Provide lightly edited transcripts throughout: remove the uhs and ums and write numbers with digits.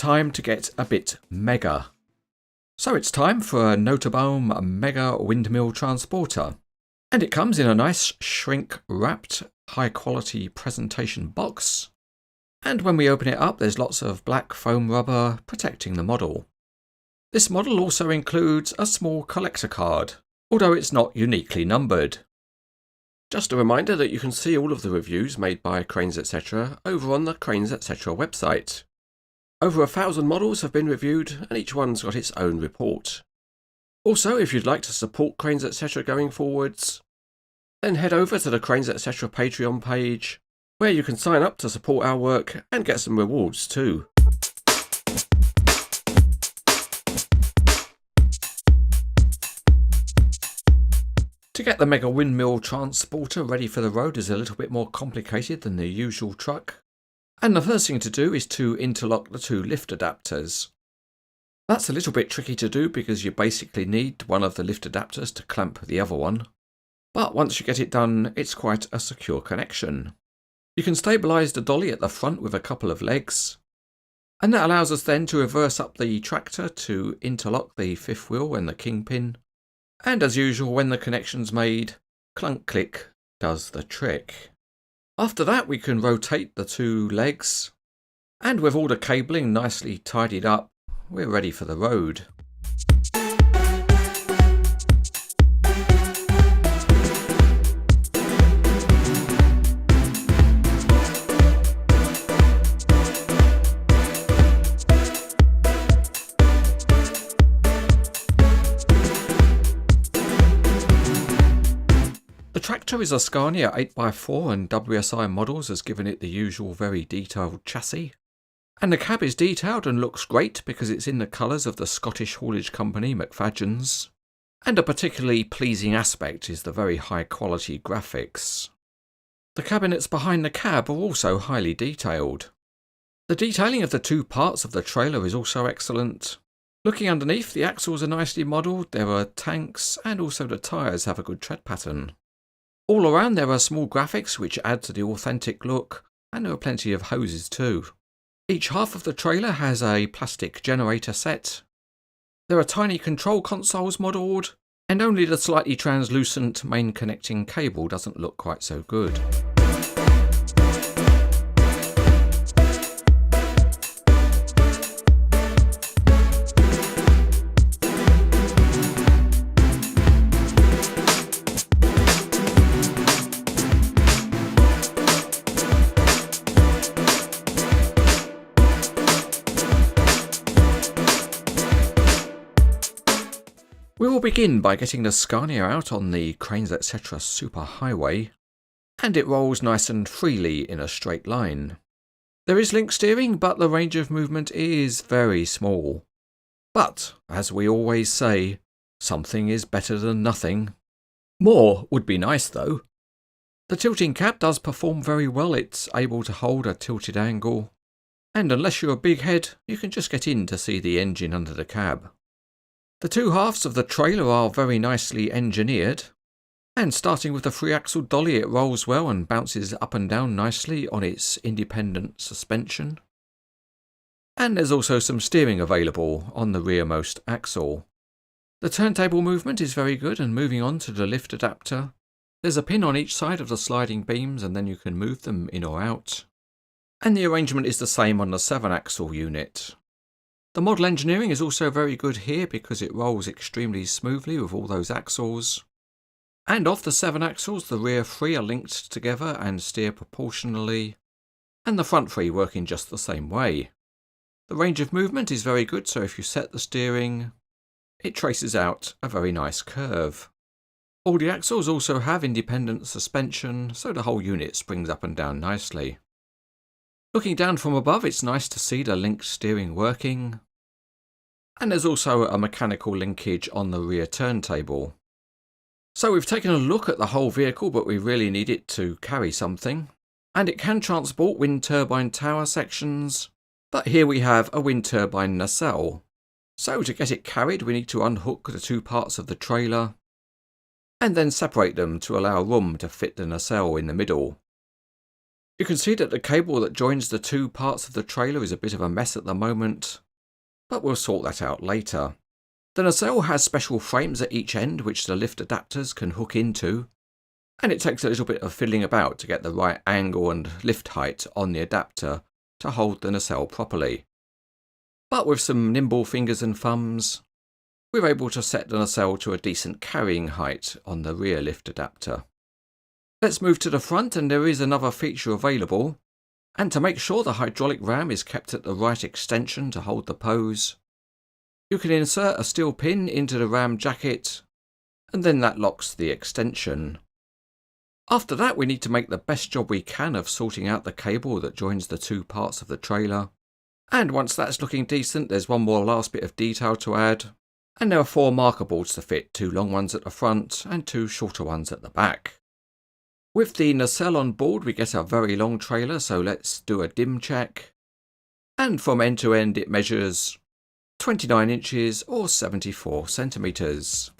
time to get a bit mega. So it's time for a Nooteboom Mega Windmill Transporter. And it comes in a nice shrink-wrapped, high-quality presentation box. And when we open it up, there's lots of black foam rubber protecting the model. This model also includes a small collector card, although it's not uniquely numbered. Just a reminder that you can see all of the reviews made by Cranes Etc. over on the Cranes Etc. website. Over 1,000 models have been reviewed and each one's got its own report. Also, if you'd like to support Cranes Etc. going forwards, then head over to the Cranes Etc. Patreon page, where you can sign up to support our work and get some rewards too. To get the Mega Windmill Transporter ready for the road is a little bit more complicated than the usual truck. And the first thing to do is to interlock the two lift adapters. That's a little bit tricky to do because you basically need one of the lift adapters to clamp the other one. But once you get it done, it's quite a secure connection. You can stabilise the dolly at the front with a couple of legs. And that allows us then to reverse up the tractor to interlock the fifth wheel and the kingpin. And as usual, when the connection's made, clunk click does the trick. After that we can rotate the two legs, and with all the cabling nicely tidied up, we're ready for the road. The tractor is a Scania 8x4 and WSI models has given it the usual very detailed chassis. And the cab is detailed and looks great because it's in the colours of the Scottish haulage company McFadyens. And a particularly pleasing aspect is the very high quality graphics. The cabinets behind the cab are also highly detailed. The detailing of the two parts of the trailer is also excellent. Looking underneath, the axles are nicely modelled, there are tanks, and also the tyres have a good tread pattern. All around there are small graphics which add to the authentic look, and there are plenty of hoses too. Each half of the trailer has a plastic generator set. There are tiny control consoles modelled, and only the slightly translucent main connecting cable doesn't look quite so good. We will begin by getting the Scania out on the Cranes Etc. superhighway, and it rolls nice and freely in a straight line. There is link steering, but the range of movement is very small. But, as we always say, something is better than nothing. More would be nice though. The tilting cab does perform very well, it's able to hold a tilted angle, and unless you're a big head, you can just get in to see the engine under the cab. The two halves of the trailer are very nicely engineered, and starting with the three-axle dolly it rolls well and bounces up and down nicely on its independent suspension. And there's also some steering available on the rearmost axle. The turntable movement is very good, and moving on to the lift adapter, there's a pin on each side of the sliding beams and then you can move them in or out. And the arrangement is the same on the 7-axle unit. The model engineering is also very good here because it rolls extremely smoothly with all those axles. And of the 7 axles, the rear 3 are linked together and steer proportionally, and the front 3 work in just the same way. The range of movement is very good, so if you set the steering, it traces out a very nice curve. All the axles also have independent suspension, so the whole unit springs up and down nicely. Looking down from above, it's nice to see the linked steering working. And there's also a mechanical linkage on the rear turntable. So we've taken a look at the whole vehicle, but we really need it to carry something. And it can transport wind turbine tower sections, but here we have a wind turbine nacelle. So to get it carried, we need to unhook the two parts of the trailer, and then separate them to allow room to fit the nacelle in the middle. You can see that the cable that joins the two parts of the trailer is a bit of a mess at the moment, but we'll sort that out later. The nacelle has special frames at each end which the lift adapters can hook into, and it takes a little bit of fiddling about to get the right angle and lift height on the adapter to hold the nacelle properly. But with some nimble fingers and thumbs, we're able to set the nacelle to a decent carrying height on the rear lift adapter. Let's move to the front, and there is another feature available, and to make sure the hydraulic ram is kept at the right extension to hold the pose, you can insert a steel pin into the ram jacket, and then that locks the extension. After that, we need to make the best job we can of sorting out the cable that joins the two parts of the trailer. And once that's looking decent, there's one more last bit of detail to add, and there are 4 marker boards to fit, 2 long ones at the front and 2 shorter ones at the back. With the nacelle on board, we get a very long trailer, so let's do a dim check. And from end to end, it measures 29 inches or 74 centimeters.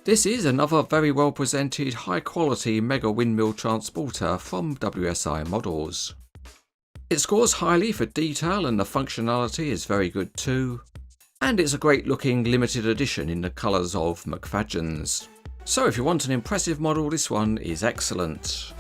This is another very well presented, high quality mega windmill transporter from WSI models. It scores highly for detail and the functionality is very good too, and it's a great looking limited edition in the colours of McFadyens. So if you want an impressive model, this one is excellent.